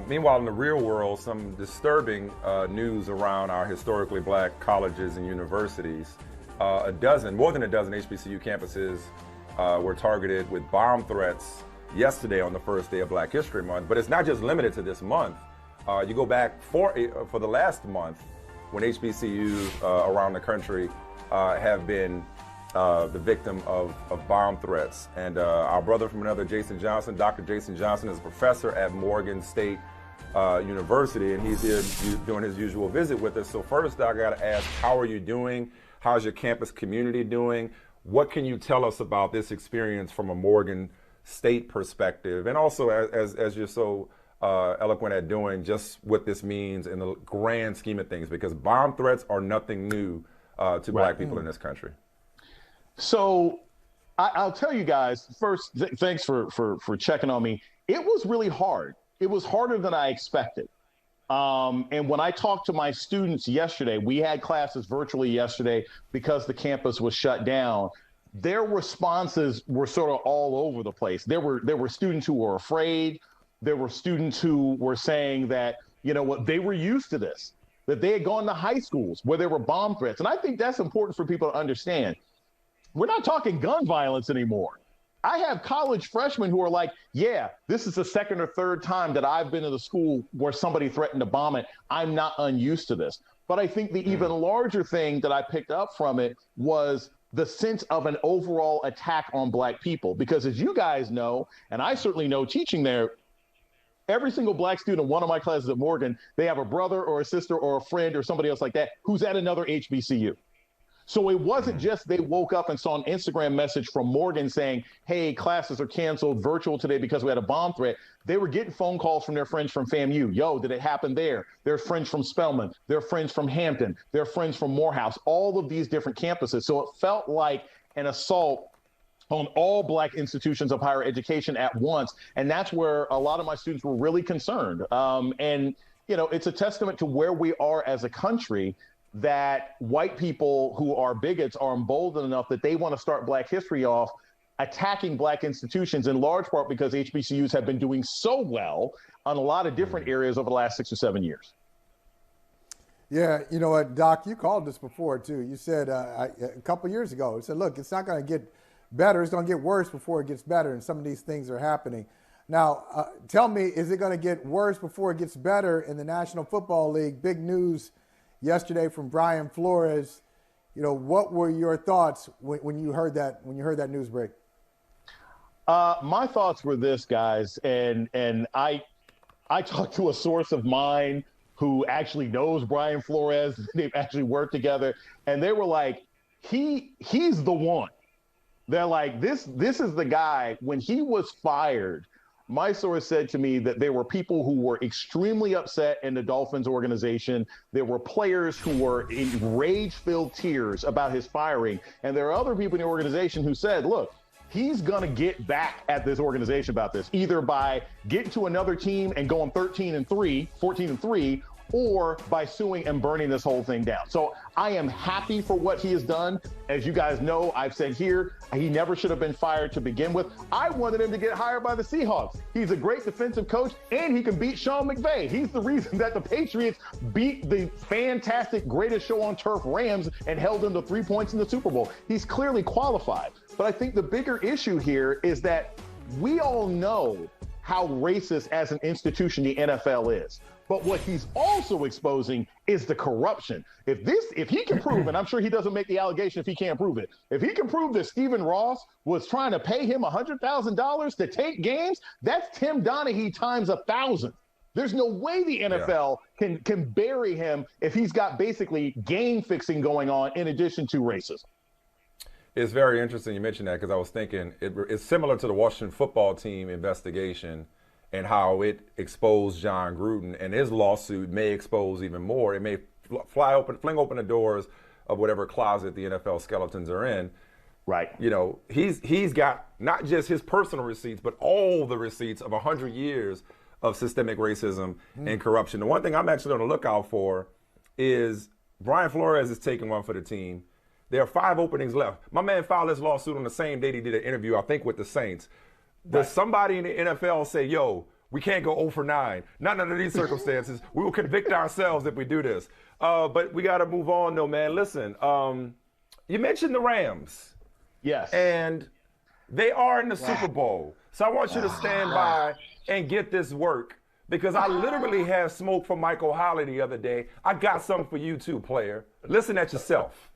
Meanwhile, in the real world, some disturbing news around our historically black colleges and universities. More than a dozen HBCU campuses were targeted with bomb threats yesterday on the first day of Black History Month. But it's not just limited to this month. You go back for the last month when HBCUs around the country have been the victim of bomb threats. And our brother from another, Jason Johnson, Dr. Jason Johnson, is a professor at Morgan State University, and he's here doing his usual visit with us. So first, I got to ask, how are you doing? How's your campus community doing? What can you tell us about this experience from a Morgan State perspective? And also, as you're so eloquent at doing, just what this means in the grand scheme of things, because bomb threats are nothing new to black people in this country. So I'll tell you guys first, thanks for checking on me. It was really hard. It was harder than I expected. And when I talked to my students yesterday, we had classes virtually yesterday because the campus was shut down. Their responses were sort of all over the place. There were students who were afraid. There were students who were saying that, you know what, they were used to this, that they had gone to high schools where there were bomb threats. And I think that's important for people to understand. We're not talking gun violence anymore. I have college freshmen who are like, yeah, this is the second or third time that I've been to the school where somebody threatened to bomb it. I'm not unused to this. But I think the even larger thing that I picked up from it was the sense of an overall attack on black people. Because as you guys know, and I certainly know teaching there, every single black student in one of my classes at Morgan, they have a brother or a sister or a friend or somebody else like that who's at another HBCU. So it wasn't just they woke up and saw an Instagram message from Morgan saying, hey, classes are canceled virtual today because we had a bomb threat. They were getting phone calls from their friends from FAMU. Yo, did it happen there? Their friends from Spelman, their friends from Hampton, their friends from Morehouse, all of these different campuses. So it felt like an assault on all black institutions of higher education at once. And that's where a lot of my students were really concerned. And, you know, it's a testament to where we are as a country that white people who are bigots are emboldened enough that they want to start Black history off attacking black institutions, in large part because HBCUs have been doing so well on a lot of different areas over the last 6 or 7 years. Yeah, you know what, Doc, you called this before, too. You said a couple years ago, you said, look, it's not going to get better. It's going to get worse before it gets better, and some of these things are happening. Now, tell me, is it going to get worse before it gets better in the National Football League? Big news yesterday from Brian Flores. You know, what were your thoughts when you heard that news break? My thoughts were this, guys, and I talked to a source of mine who actually knows Brian Flores. They've actually worked together, and they were like, he's the one. They're like, this is the guy. When he was fired, my source said to me that there were people who were extremely upset in the Dolphins organization. There were players who were in rage-filled tears about his firing. And there are other people in the organization who said, look, he's going to get back at this organization about this, either by getting to another team and going 14-3, or by suing and burning this whole thing down. So I am happy for what he has done. As you guys know, I've said here, he never should have been fired to begin with. I wanted him to get hired by the Seahawks. He's a great defensive coach, and he can beat Sean McVay. He's the reason that the Patriots beat the fantastic greatest show on turf Rams and held them to 3 points in the Super Bowl. He's clearly qualified. But I think the bigger issue here is that we all know how racist as an institution the NFL is. But what he's also exposing is the corruption. If he can prove, and I'm sure he doesn't make the allegation if he can't prove it, if he can prove that Stephen Ross was trying to pay him $100,000 to take games, that's Tim Donaghy times 1,000. There's no way the NFL can bury him if he's got basically game fixing going on in addition to racism. It's very interesting you mentioned that, because I was thinking it's similar to the Washington football team investigation and how it exposed John Gruden, and his lawsuit may expose even more. It may fling open the doors of whatever closet the NFL skeletons are in. Right. You know, he's got not just his personal receipts, but all the receipts of 100 years of systemic racism and corruption. The one thing I'm actually on the lookout for is Brian Flores is taking one for the team. There are 5 openings left. My man filed this lawsuit on the same day he did an interview, I think, with the Saints. Does somebody in the NFL say, yo, We can't go 0 for 9. Not under these circumstances. We will convict ourselves if we do this. But we got to move on, though, man. Listen, you mentioned the Rams. Yes. And they are in the Super Bowl. So I want you to stand by and get this work, because I literally had smoke from Michael Holley the other day. I got something for you too, player. Listen at yourself.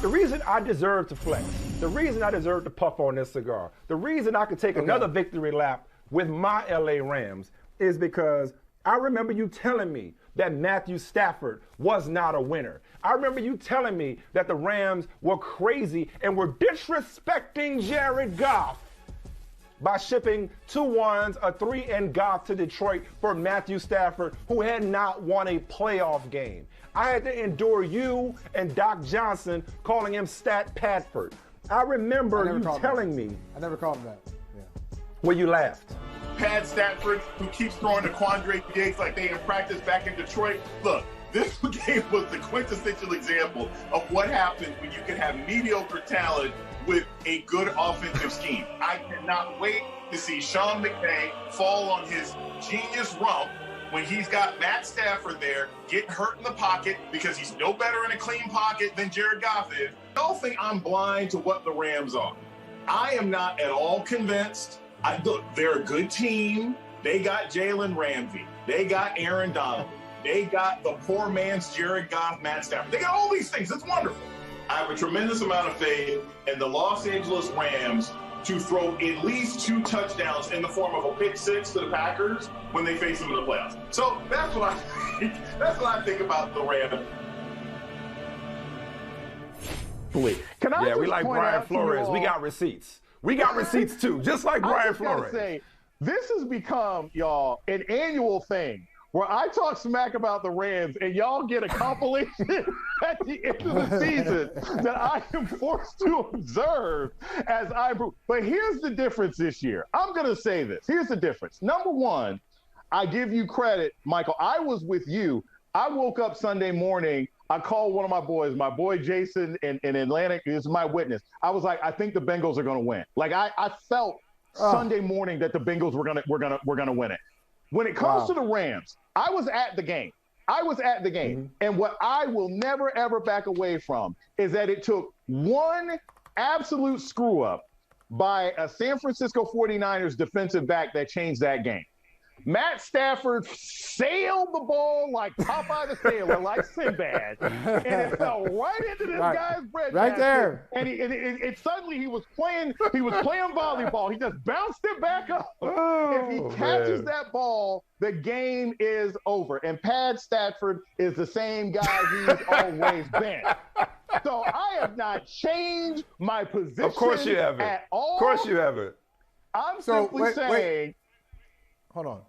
The reason I deserve to flex, the reason I deserve to puff on this cigar, the reason I could take another victory lap with my LA Rams is because I remember you telling me that Matthew Stafford was not a winner. I remember you telling me that the Rams were crazy and were disrespecting Jared Goff by shipping 2 1s, a 3, and Goff to Detroit for Matthew Stafford, who had not won a playoff game. I had to endure you and Doc Johnson calling him Stat Padford. I remember you telling me. I never called him that. Yeah. Well, you laughed. Pat Stafford, who keeps throwing to Quandre Diggs like they in practice back in Detroit. Look, this game was the quintessential example of what happens when you can have mediocre talent with a good offensive scheme. I cannot wait to see Sean McVay fall on his genius rump when he's got Matt Stafford there getting hurt in the pocket because he's no better in a clean pocket than Jared Goff is. Don't think I'm blind to what the Rams are. I am not at all convinced. Look, they're a good team. They got Jalen Ramsey. They got Aaron Donald. They got the poor man's Jared Goff, Matt Stafford. They got all these things. It's wonderful. I have a tremendous amount of faith in the Los Angeles Rams to throw at least 2 touchdowns in the form of a pick 6 to the Packers when they face them in the playoffs. So that's what I think. That's what I think about the Rams. Can I we like Brian Flores. We got receipts. We got receipts too, just like Brian Flores. Say, this has become, y'all, an annual thing where I talk smack about the Rams and y'all get a compilation at the end of the season that I am forced to observe as I improve. But here's the difference this year. I'm going to say this. Here's the difference. Number one, I give you credit, Michael. I was with you. I woke up Sunday morning. I called one of my boys, my boy Jason in Atlantic is my witness. I was like, I think the Bengals are going to win. Like I felt Sunday morning that the Bengals were gonna win it. When it comes to the Rams, I was at the game. Mm-hmm. And what I will never, ever back away from is that it took one absolute screw up by a San Francisco 49ers defensive back that changed that game. Matt Stafford sailed the ball like Popeye the Sailor, like Sinbad, and it fell right into this guy's bread right there. And it suddenly he was playing volleyball. He just bounced it back up. If he catches that ball, the game is over. And Pat Stafford is the same guy he's always been. So I have not changed my position. Of course you haven't. At all. Of course you haven't. I'm simply saying. Hold on.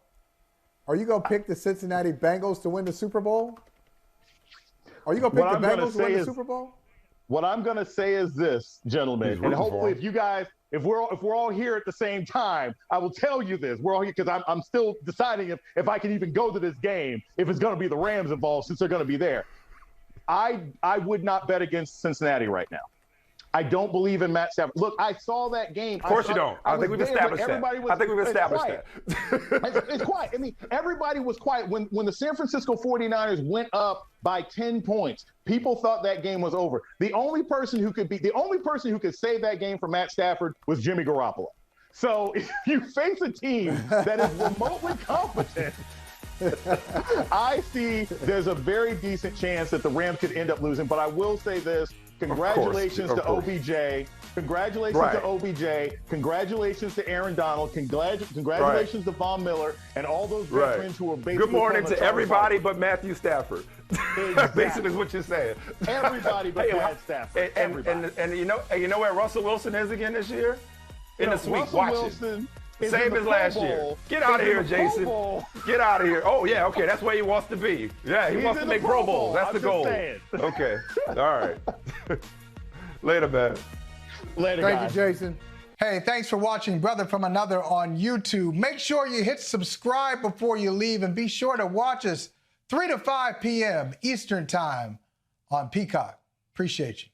Are you going to pick the Cincinnati Bengals to win the Super Bowl? Are you going to pick the Bengals to win the Super Bowl? What I'm going to say is this, gentlemen, and hopefully if you guys, if we're all here at the same time, I will tell you this. We're all here because I'm still deciding if I can even go to this game, if it's going to be the Rams involved since they're going to be there. I would not bet against Cincinnati right now. I don't believe in Matt Stafford. Look, I saw that game. Of course you don't. I think we've established that. I think we've established that. It's quiet. I mean, everybody was quiet. When the San Francisco 49ers went up by 10 points, people thought that game was over. The only person who could save that game for Matt Stafford was Jimmy Garoppolo. So if you face a team that is remotely competent, I see there's a very decent chance that the Rams could end up losing. But I will say this. Congratulations to OBJ. Congratulations to OBJ. Congratulations to Aaron Donald. Congratulations to Von Miller and all those veterans who are basically. Good morning to everybody but Matthew Stafford. Exactly. Basically is what you're saying. Everybody but Matt Stafford. And you know where Russell Wilson is again this year? In the suite. Watch it. Same as last year. Get out of here, Jason. Get out of here. Oh, yeah, okay. That's where he wants to be. Yeah, he wants to make Pro Bowls. That's the goal. Okay. All right. Later, man. Later, Thank guys. you, Jason. Hey, thanks for watching Brother from Another on YouTube. Make sure you hit subscribe before you leave, and be sure to watch us 3 to 5 p.m. Eastern Time on Peacock. Appreciate you.